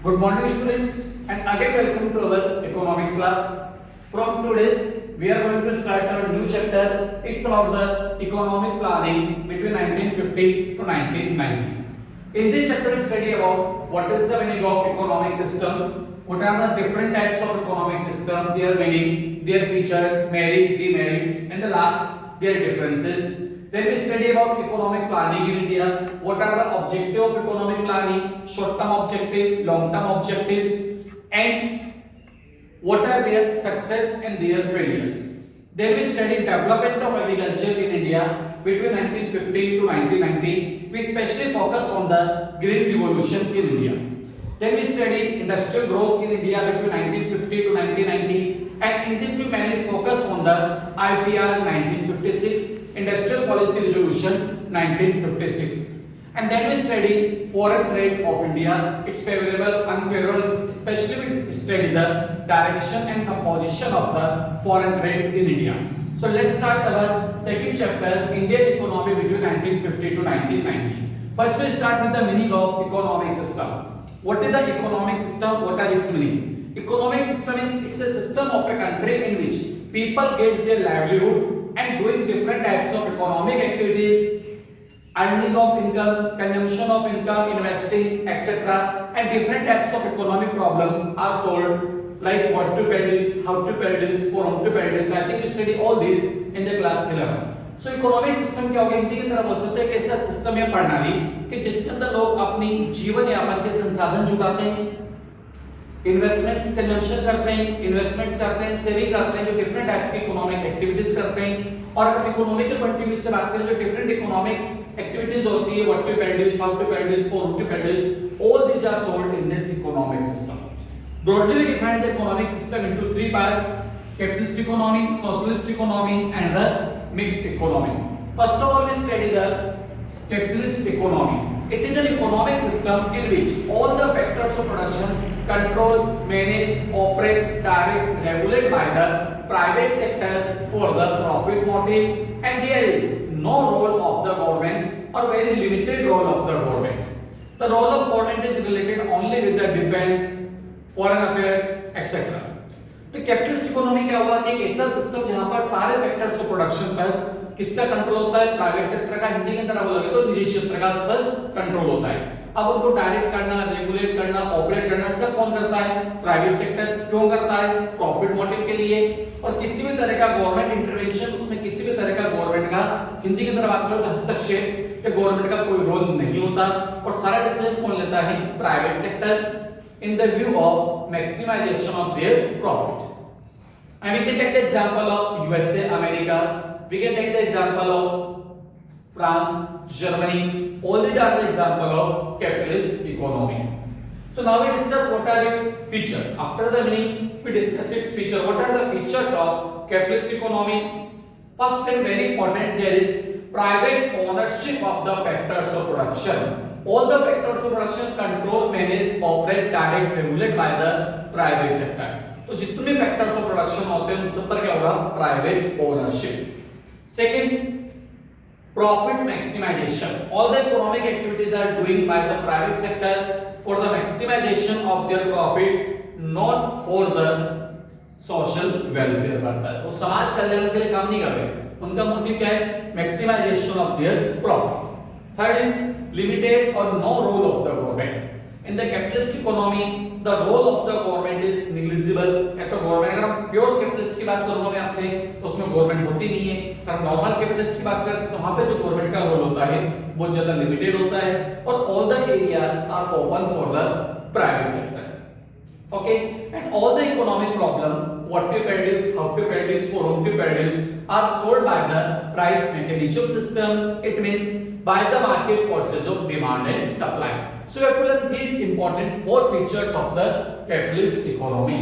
Good morning students and again welcome to our economics class. From today's we are going to start our new chapter. It's about the economic planning between 1950 to 1990. In this chapter we study about what is the meaning of economic system, what are the different types of economic system, their meaning, their features, merit, demerits, and the last their differences. Then we study about economic planning in India. What are the objectives of economic planning? Short-term objective, long-term objectives, and what are their success and their failures. Then we study development of agriculture in India between 1950 to 1990. We specially focus on the Green Revolution in India. Then we study industrial growth in India between 1950 to 1990, and in this we mainly focus on the IPR 1956. Industrial Policy Resolution 1956, and then we study foreign trade of India, its favorable, unfavorable, especially we study the direction and composition of the foreign trade in India. So let's start our second chapter, Indian economy between 1950 to 1990. First we start with the meaning of economic system. What is the economic system? What are its meaning? Economic system is it's a system of a country in which people get their livelihood and doing different types of economic activities, earning of income, consumption of income, investing, etc. And different types of economic problems are solved, like what to produce, how to produce, for whom to produce. I think you study all these in the class 11. So economic system क्या होगा, हिंदी के अंदर बोल सकते हैं कि ऐसा system या प्रणाली कि जिसके अंदर लोग अपनी जीवन यापन के संसाधन जुटाते हैं, इन्वेस्टमेंट्स कंजम्पशन करते हैं, इन्वेस्टमेंट्स करते हैं, सेविंग करते हैं, जो डिफरेंट टाइप्स की इकोनॉमिक एक्टिविटीज करते हैं. और अगर इकोनॉमिक के पॉइंट ऑफ व्यू से बात करें, जो डिफरेंट इकोनॉमिक एक्टिविटीज होती है, what to produce, how to produce, for whom to produce, all these are solved in this economic system. Broadly we define the economic system into three parts: capitalist economy, socialist economy, and the mixed economy. First of all, we study the capitalist economy. It is an economic system in which all the factors of production control, manage, operate, direct, regulate by the private sector for the profit motive, and there is no role of the government or very limited role of the government. The role of government is related only with the defense, foreign affairs, etc. तो capitalist economy क्या हुआ कि एक ऐसा system जहां पर सारे factors of production पर किसका कंट्रोल होता है? प्राइवेट सेक्टर का. हिंदी के अंदर आप बोलोगे तो निजी क्षेत्र का पर कंट्रोल होता है. अब उनको डायरेक्ट करना, रेगुलेट करना, ऑपरेट करना सब कौन करता है? Private sector. क्यों करता है? प्रॉफिट मोटिव के लिए. और किसी भी तरह का गवर्नमेंट इंटरवेंशन, उसमें किसी भी तरह का गवर्नमेंट का, हिंदी के अंदर बात करो तो हस्तक्षेप, या गवर्नमेंट का कोई रोल नहीं होता. और सारा डिसीजन कौन लेता है? Private sector, in the view of maximization of their profit. And we can take the example of USA, America. We can take the example of France, Germany. All these are the example of capitalist economy. So now we discuss what are its features. After the meaning, we discuss its feature. What are the features of capitalist economy? First and very important, there is private ownership of the factors of production. All the factors of production control, manage, operate, direct, regulate by the private sector. तो जितने factors of production होते हैं उन सब पर क्या होगा? Private ownership. Second, profit maximization. All the economic activities are doing by the private sector for the maximization of their profit, not for the social welfare purpose. वो समाज कल्याण के लिए काम नहीं कर रहे. उनका मोटिव क्या है? Maximization of their profit. Third is limited or no role of the government. In the capitalist economy, the role of the government is negligible. या तो गवर्नमेंट, अगर हम प्योर कैपिटलिस्ट की बात करूंगा मैं आपसे तो उसमें गवर्नमेंट होती नहीं है. अगर नॉर्मल कैपिटलिस्ट की बात करें तो वहां पे जो गवर्नमेंट का रोल होता है बहुत ज्यादा लिमिटेड होता है. और all the areas are open for the private sector. Okay, and all the economic problem, what to produce, how to produce, for whom to produce, are solved by the price mechanism system. It means by the market forces of demand and supply. So we have to learn these important four features of the capitalist economy.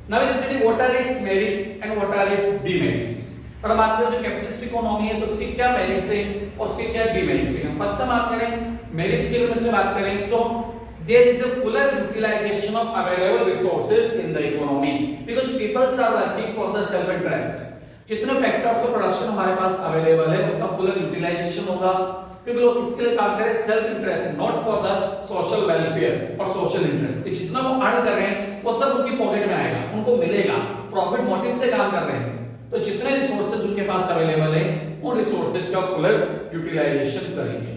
Now we study what are its merits and what are its demerits. और हम बात करें जो capitalist economy है तो उसके क्या merits हैं और उसके क्या डिमेरिट्स हैं. फर्स्ट हम बात करें मेरिट्स के बारे में बात करें तो there is a fuller utilization of available resources in the economy because people are working for the self interest. जितने फैक्टर्स ऑफ प्रोडक्शन हमारे पास अवेलेबल है उनका फुलर यूटिलाइजेशन होगा. क्योंकि लोग किसके लिए काम कर रहे हैं? Self interest, not for the social welfare और सोशल इंटरेस्ट। जितना वो अर्न कर रहे हैं वो सब उनकी पॉकेट में आएगा, उनको मिलेगा, प्रॉफिट मोटिव से काम कर रहे हैं। तो जितने रिसोर्सेज उनके पास अवेलेबल है उन रिसोर्सेज का फुल यूटिलाइजेशन करेंगे।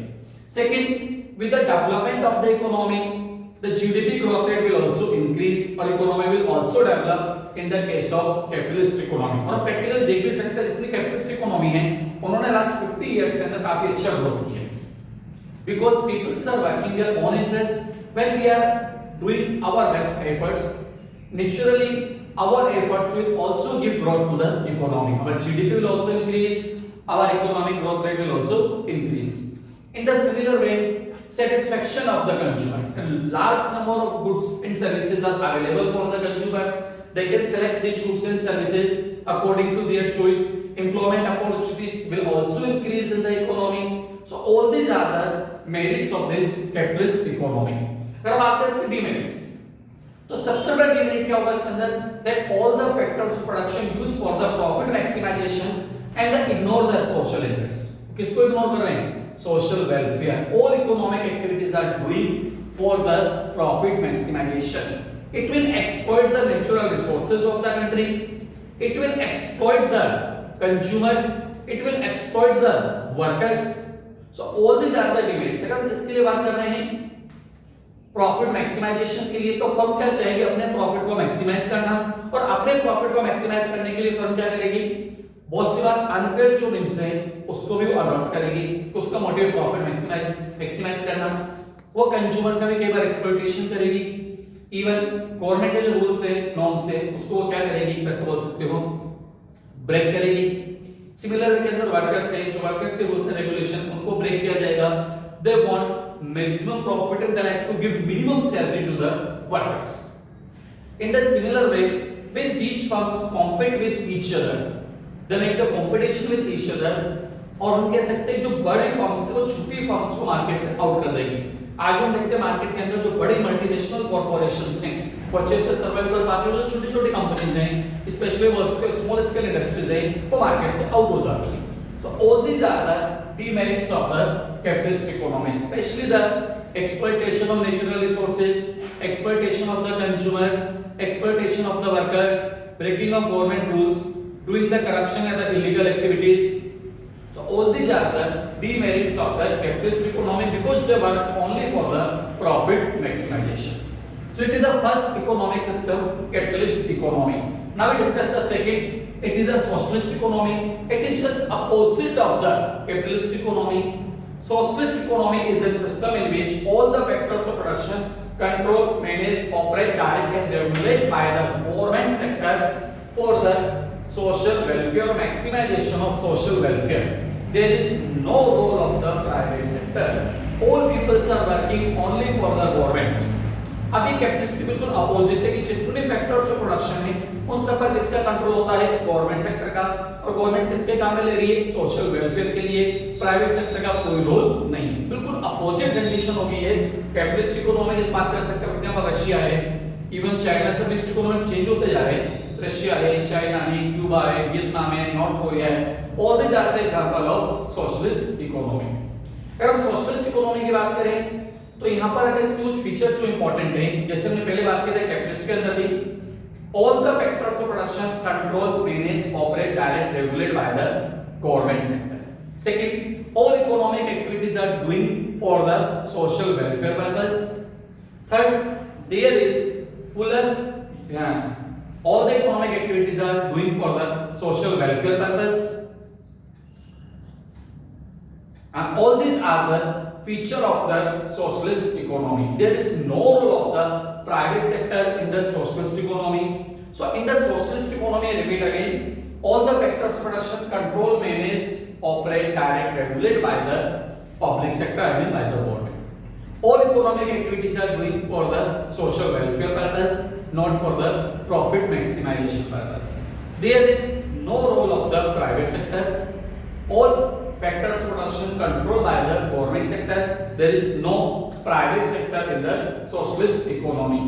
Second, with the development of the economy, the GDP growth rate will also increase और economy will also develop in the case of capitalist economy। और प्रैक्टिकली देख भी सकते हैं जितनी कैपिटलिस्ट इकोनॉमी है उन्होंने लास्ट 50 इयर्स के अंदर काफी अच्छा ग्रोथ किया है, because people are working their own interest। when we are doing our best efforts, naturally our efforts will also give growth to the economy, our GDP will also increase, our economic growth rate will also increase। in the similar way, satisfaction of the consumers, a large number of goods and services are available for the consumers, they can select these goods and services according to their choice, employment opportunities will also increase in the economy। so all these are the merits of this capitalist economy। अगर बात करें इसके demerits, तो सबसे बड़ा demerit क्या होगा इसके अंदर? that all the factors of production used for the profit maximization and the ignore the social interest। किसको इग्नोर कर रहे हैं? social welfare। all economic activities are doing for the profit maximization। it will exploit the natural resources of the country, it will exploit the consumers, it will exploit the workers। so all these are the demerits। अगर हम इसके लिए बात कर रहे हैं profit maximisation के लिए, तो फर्म क्या चाहेगी? अपने प्रॉफिट को मैक्सिमाइज करना, और अपने प्रॉफिट को मैक्सिमाइज करने के लिए फर्म क्या करेगी? बहुत सी बार अनफेयर जो मीन्स है उसको भी वो अडॉप्ट करेगी, उसका मोटिव प्रॉफिट मैक्सिमाइज करना। वो कंज्यूमर का भी कई बार एक्सप्लॉइटेशन करेगी, इवन गवर्नमेंट के जो रूल्स है नॉर्म्स है उसको वो क्या करेगी? कैसे बोल सकते हो? ब्रेक करेगी। सिमिलर के अंदर वर्कर्स है, जो वर्कर्स के रूल्स एंड रेगुलेशन उनको ब्रेक किया जाएगा। They want maximum profit and they like to give minimum salary to the workers. In the similar way, when these firms compete with each other, they make the competition with each other, और हम कह सकते हैं जो बड़ी firms है वो छोटी फर्म्स को मार्केट से आउट कर देगी। आज हम देखते हैं मार्केट के अंदर जो बड़ी मल्टीनेशनल कॉर्पोरेशंस हैं वो अच्छे से सर्वाइव कर पाती है, जो छोटी-छोटी कंपनीज हैं स्पेशली वो स्मॉल स्केल इंडस्ट्रीज हैं वो मार्केट से आउट हो जाती है। So all these are the demerits of the capitalist economy, especially the exploitation of natural resources, exploitation of the consumers, exploitation of the workers, breaking of government rules, doing the corruption and the illegal activities। so all these are the demerits of the capitalist economy because they work only for the profit maximization। so it is the first economic system, capitalist economy। now we discuss the second, it is a socialist economy। it is just opposite of the capitalist economy। socialist economy is a system in which all the factors of production control, manage, operate, direct and regulate by the government sector for the social welfare, maximization of social welfare। there is no role of the private sector, all people are working only for the government। अभी capitalist बिल्कुल opposite है कि जितने factors of production है उन सब पर किसका कंट्रोल होता है? गवर्नमेंट सेक्टर का। और गवर्नमेंट किसके काम में ले रही है? सोशल वेलफेयर के लिए। प्राइवेट सेक्टर का कोई रोल नहीं है। बिल्कुल अपोजिट कंडीशन हो गई है कैपिटलिस्ट इकोनॉमी की बात कर सकते हैं। जैसे रशिया है, इवन चाइना से मिक्स्ड इकोनॉमी चेंज होते जा रहे हैं। रशिया है, चाइना है, क्यूबा है, वियतनाम है, नॉर्थ कोरिया है, all these are the example of socialist economy. अगर हम सोशलिस्ट इकोनॉमी की बात करें तो यहाँ पर अगर इसके कुछ फीचर्स जो इंपॉर्टेंट हैं, जैसे हमने पहले बात की थी कैपिटलिस्ट के अंदर भी all the factors of production control, manage, operate, direct, regulate by the government sector। second, all economic activities are doing for the social welfare purpose। third, there is fuller all the economic activities are doing for the social welfare purpose, and all these are the feature of the socialist economy। there is no role of the private sector in the socialist economy। so in the socialist economy, I repeat again, all the factors of production control, manage, operate, direct, regulate by the public sector, I mean by the government। all economic activities are doing for the social welfare purpose, not for the profit maximization purpose। there is no role of the private sector, all factors of production controlled by the government sector, there is no private sector in the socialist economy।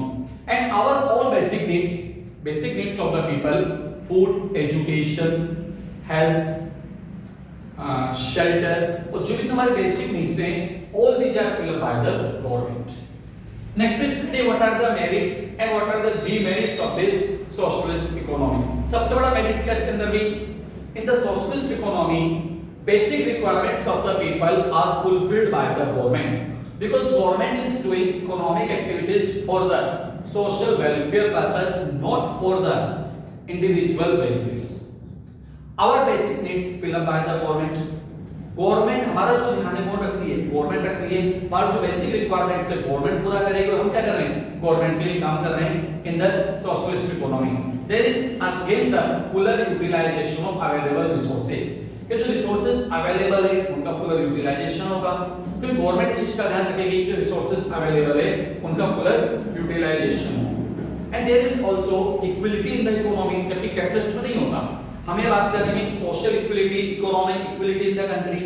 and our all basic needs of the people, food, education, health, shelter और जो भी हमारे basic needs हैं, all these are filled by the government. Next is study what are the merits and what are the demerits of this socialist economy. सबसे बड़ा merits क्या इसके अंदर भी, in the socialist economy basic requirements of the people are fulfilled by the government, because government is doing economic activities for the social welfare purpose, not for the individual benefits. Our basic needs filled by the government. Government हमारा जो ध्यान है कौन रख रही है, government रख रही है. हमारा जो बेसिक रिक्वायरमेंट्स है गवर्नमेंट पूरा करेगी और हम क्या कर रहे हैं, गवर्नमेंट के लिए काम कर रहे हैं. In the socialist economy there is again the fuller utilisation of available resources. कि जो रिसोर्सेज अवेलेबल है उनका फुलर यूटिलाइजेशन होगा, क्योंकि गवर्नमेंट इस चीज का ध्यान रखेगी कि रिसोर्सेज अवेलेबल है उनका फुलर यूटिलाइजेशन हो. And there is also equality in the economy, जबकि कैपिटलिस्ट में नहीं होता. हमें बात कर रहे हैं social equality, economic equality in the country,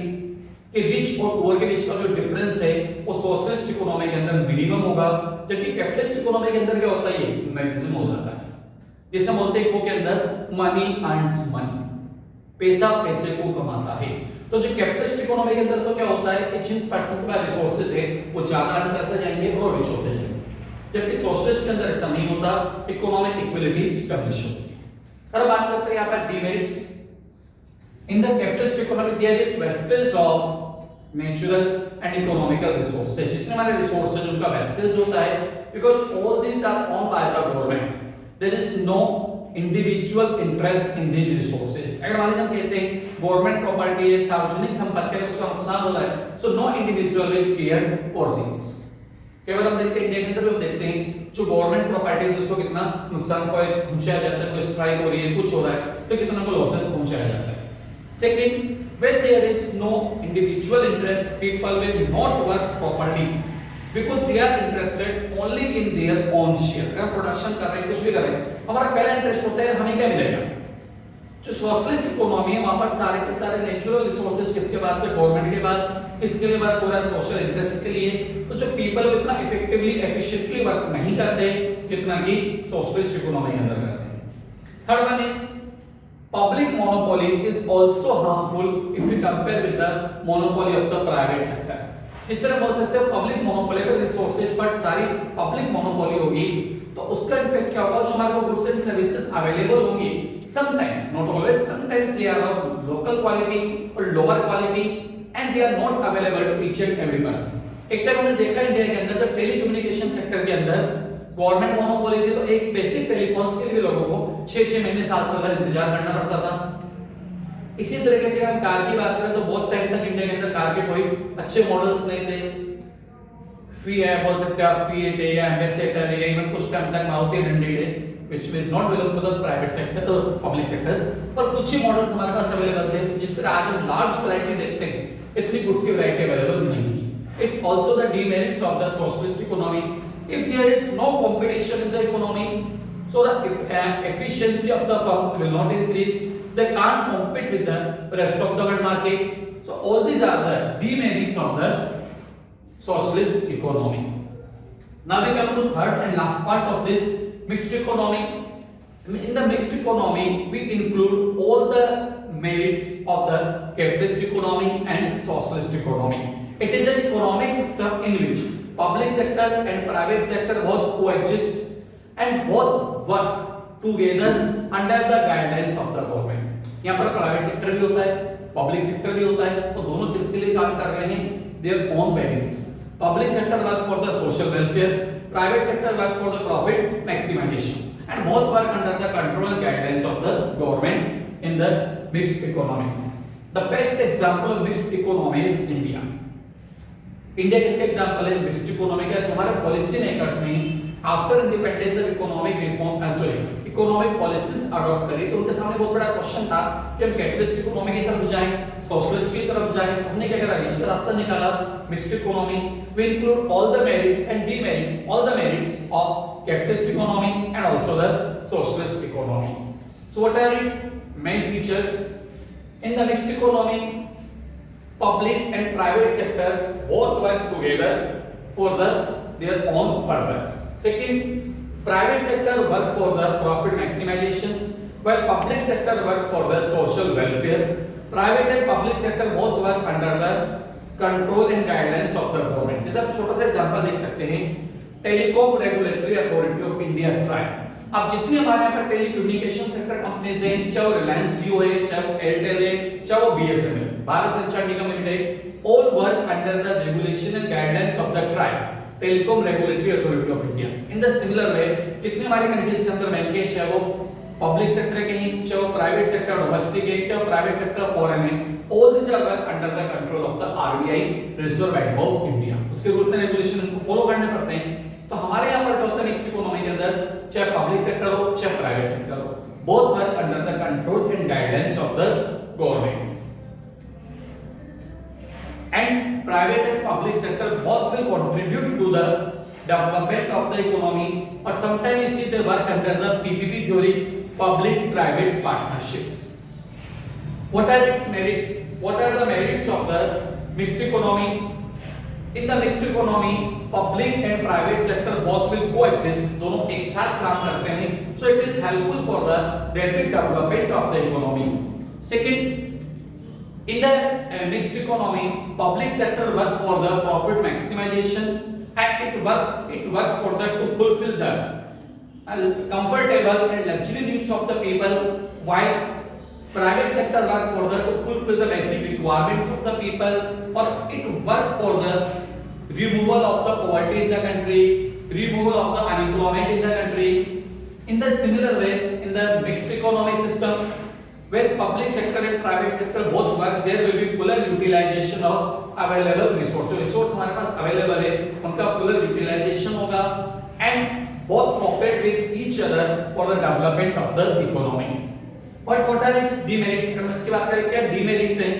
कि रिच और पुअर के बीच का जो डिफरेंस है वो सोशलिस्ट इकोनॉमी के अंदर मिनिमम होगा, जबकि कैपिटलिस्ट इकोनॉमी के अंदर क्या होता है, ये मैक्सिमम हो जाता है. जिसे हम बोलते हैं को के अंदर मनी अर्न्स मनी, पैसा पैसे को कमाता है. तो जो कैपिटलिस्ट इकोनॉमी के अंदर तो क्या होता है कि जिन पर्सन का रिसोर्सेज है वो ज्यादा अर्न करते जाएंगे और रिच होते जाएंगे, जबकि सोशलिस्ट के अंदर ऐसा नहीं होता, इकोनॉमिक इक्विलिटी एस्टैब्लिश होती है. अब बात करते हैं यहाँ पर demerits. In the capitalist economy there is wastage of natural and economical resources. जितने हमारे रिसोर्सेज उनका वेस्टेज होता है, because all these are owned by the government. There is no individual interest in these resources. अगर मान लीजिए हम कहते हैं गवर्नमेंट प्रॉपर्टी है, सार्वजनिक संपत्ति है, उसका नुकसान हो रहा है, so no individual will care for this. केवल हम देखते हैं इंडिया के अंदर भी हम देखते हैं जो गवर्नमेंट प्रॉपर्टीज उसको कितना नुकसान पहुंचाया जाता है, कोई स्ट्राइक हो रही है, कुछ हो रहा है तो कितना को लॉसेस पहुंचाया जाता है. Second, when there is no individual interest, people will not work properly because they are interested only in their own share. अगर प्रोडक्शन कर रहे हैं, कुछ भी कर रहे हैं, हमारा पहला इंटरेस्ट होता है हमें क्या मिलेगा. जो सोशलिस्ट इकोनॉमी है वहां पर सारे के सारे नेचुरल रिसोर्सेज किसके पास है, गवर्नमेंट के पास. किसके लिए वर्क हो रहा है, सोशल इंटरेस्ट के लिए. तो जो पीपल इतना इफेक्टिवली एफिशिएंटली वर्क नहीं करते जितना कि सोशलिस्ट इकोनॉमी के अंदर करते हैं. Third one is public monopoly is also harmful if we compare with the monopoly of the private sector. इस तरह बोल सकते हैं पब्लिक मोनोपोली अगर रिसोर्सेज पर सारी पब्लिक मोनोपोली होगी तो उसका इम्पैक्ट क्या होगा, जो हमारे को गुड्स एंड सर्विसेज अवेलेबल होंगी sometimes, not always, sometimes they are of local quality और lower quality and they are not available to each and every person. एक टाइम हमने देखा इंडिया के अंदर जब टेलीकम्युनिकेशन सेक्टर के अंदर गवर्नमेंट मोनोपोली थी तो एक बेसिक टेलीफोन्स के लिए लोगों को 6-6 महीने साल इंतजार करना पड़ता था. इसी तरीके से हम कार की बात करें तो बहुत टाइम तक इंडिया के अंदर कार के कोई अच्छे मॉडल्स नहीं थे. बोल सकते हैं आप फिएट है या एम्बेसडर है, इवन कुछ टाइम तक मारुति 100 है which is not belong to the private sector तो पब्लिक सेक्टर, पर कुछ ही मॉडल्स हमारे पास अवेलेबल थे. जिस तरह आज हम लार्ज वैरायटी देखते हैं इतनी गुड्स की वैरायटी अवेलेबल नहीं थी. It's also the demerits of the socialist economy. If there is no competition in the economy, so the efficiency of the firms will not increase. They can't compete with the rest of the world market. So all these are the demerits of the socialist economy. Now we come to third and last part of this mixed economy. In the mixed economy, we include all the merits of the capitalist economy and socialist economy. It is an economic system in which public sector and private sector both coexist and both work together under the guidelines of the government. यहाँ पर private sector भी होता है, public sector भी होता है, तो दोनों किसके लिए काम कर रहे हैं, their own benefits. Public sector work for the social welfare, private sector work for the profit maximization, and both work under the control and guidelines of the government in the mixed economy. The best example of mixed economy is India. India किसका example है, mixed economy का. हमारे policy makers ने after independence of economic reform economic policies adopt करी तो उनके सामने बहुत बड़ा क्वेश्चन था कि हम कैपिटलिस्ट इकोनॉमी की तरफ जाएं, सोशलिस्ट की तरफ जाएं. हमने क्या करा, बीच का रास्ता निकाला, mixed economy. We include all the merits and demerits, all the merits of capitalist economy and also the socialist economy. So what are its main features in the mixed economy? Public and private sector both work together for their own purpose. Second, private sector work for the profit maximization while public sector work for the social welfare. Private and public sector both work under the control and guidelines of the government. जैसे आप छोटा सा example देख सकते हैं, telecom regulatory authority of India try. अब जितनी हमारे यहाँ पर टेलीकम्युनिकेशन सेक्टर कंपनीज हैं, चाहे वो रिलायंस जियो है, चाहे वो एयरटेल है, चाहे वो बीएसएनएल, भारत संचार निगम limited, all work under the regulation and guidelines of the TRAI, Telecom Regulatory Authority of India. In the similar way, जितने हमारे कंट्रीज के अंदर बैंक है, चाहे वो पब्लिक सेक्टर के हैं, चाहे वो प्राइवेट सेक्टर डोमेस्टिक है, चाहे वो प्राइवेट सेक्टर फॉरेन है, all these are work under the control of the RBI, Reserve Bank of India. उसके रूल्स एंड रेगुलेशन उनको फॉलो करने पड़ते हैं। तो हमारे यहाँ पर क्या होता है मिक्स्ड इकोनॉमी के अंदर, चाहे पब्लिक सेक्टर हो चाहे प्राइवेट सेक्टर हो, both work under the control and guidelines of the government. And private and public sector both will contribute to the development of the economy, but sometimes we see they work under the PPP theory, public private partnerships. What are its merits? What are the merits of the mixed economy? In the mixed economy, public and private sector both will coexist, दोनों एक साथ काम करते हैं, so it is helpful for the rapid development of the economy. Second, in the mixed economy, public sector work for the profit maximization and it work for the to fulfill the comfortable and luxury needs of the people, while private sector work for the to fulfill the basic requirements of the people, or it work for the removal of the poverty in the country, removal of the unemployment in the country. In the similar way, in the mixed economy system, when public sector and private sector both work, there will be fuller utilization of available resource. जो resource हमारे पास available है, उनका fuller utilization होगा, and both cooperate with each other for the development of the economy. But what are its demerits? हम इसकी बात करें, क्या demerits हैं?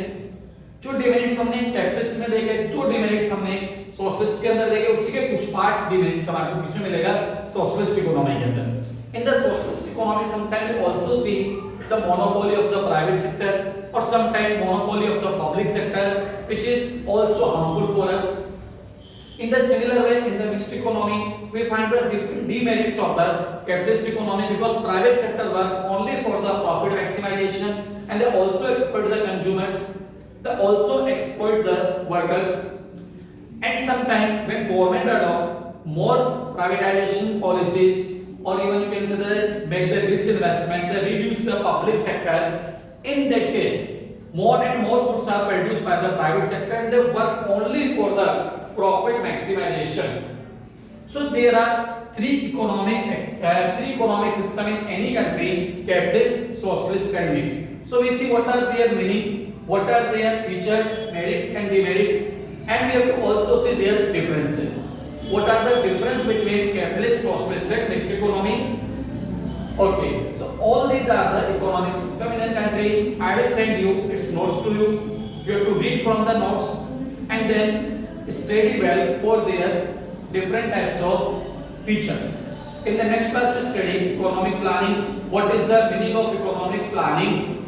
जो demerits हमने capitalist में देखे, जो demerits हमने socialist के अंदर देखे, उसी के कुछ parts demerits हमारे को किसमें मिलेगा? Socialist economy के अंदर. In the socialist economy, sometimes we also see the monopoly of the private sector or sometimes monopoly of the public sector, which is also harmful for us. In the similar way, in the mixed economy, we find the different demerits of the capitalist economy, because private sector work only for the profit maximization and they also exploit the consumers, they also exploit the workers, and sometimes when government adopt more privatization policies, or even you can say that make the disinvestment, they reduce the public sector. In that case, more and more goods are produced by the private sector and they work only for the profit maximization. So there are three economic system in any country: capitalist, socialist, and mixed. So we see what are their meaning, what are their features, merits and demerits, and we have to also see their differences. What are the difference between capitalist, socialist, and mixed economy? Okay, so all these are the economic system in a country. I will send you its notes to you. You have to read from the notes and then study well for their different types of features. In the next class, we study economic planning. What is the meaning of economic planning?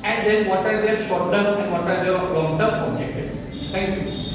And then what are their short-term and what are their long-term objectives? Thank you.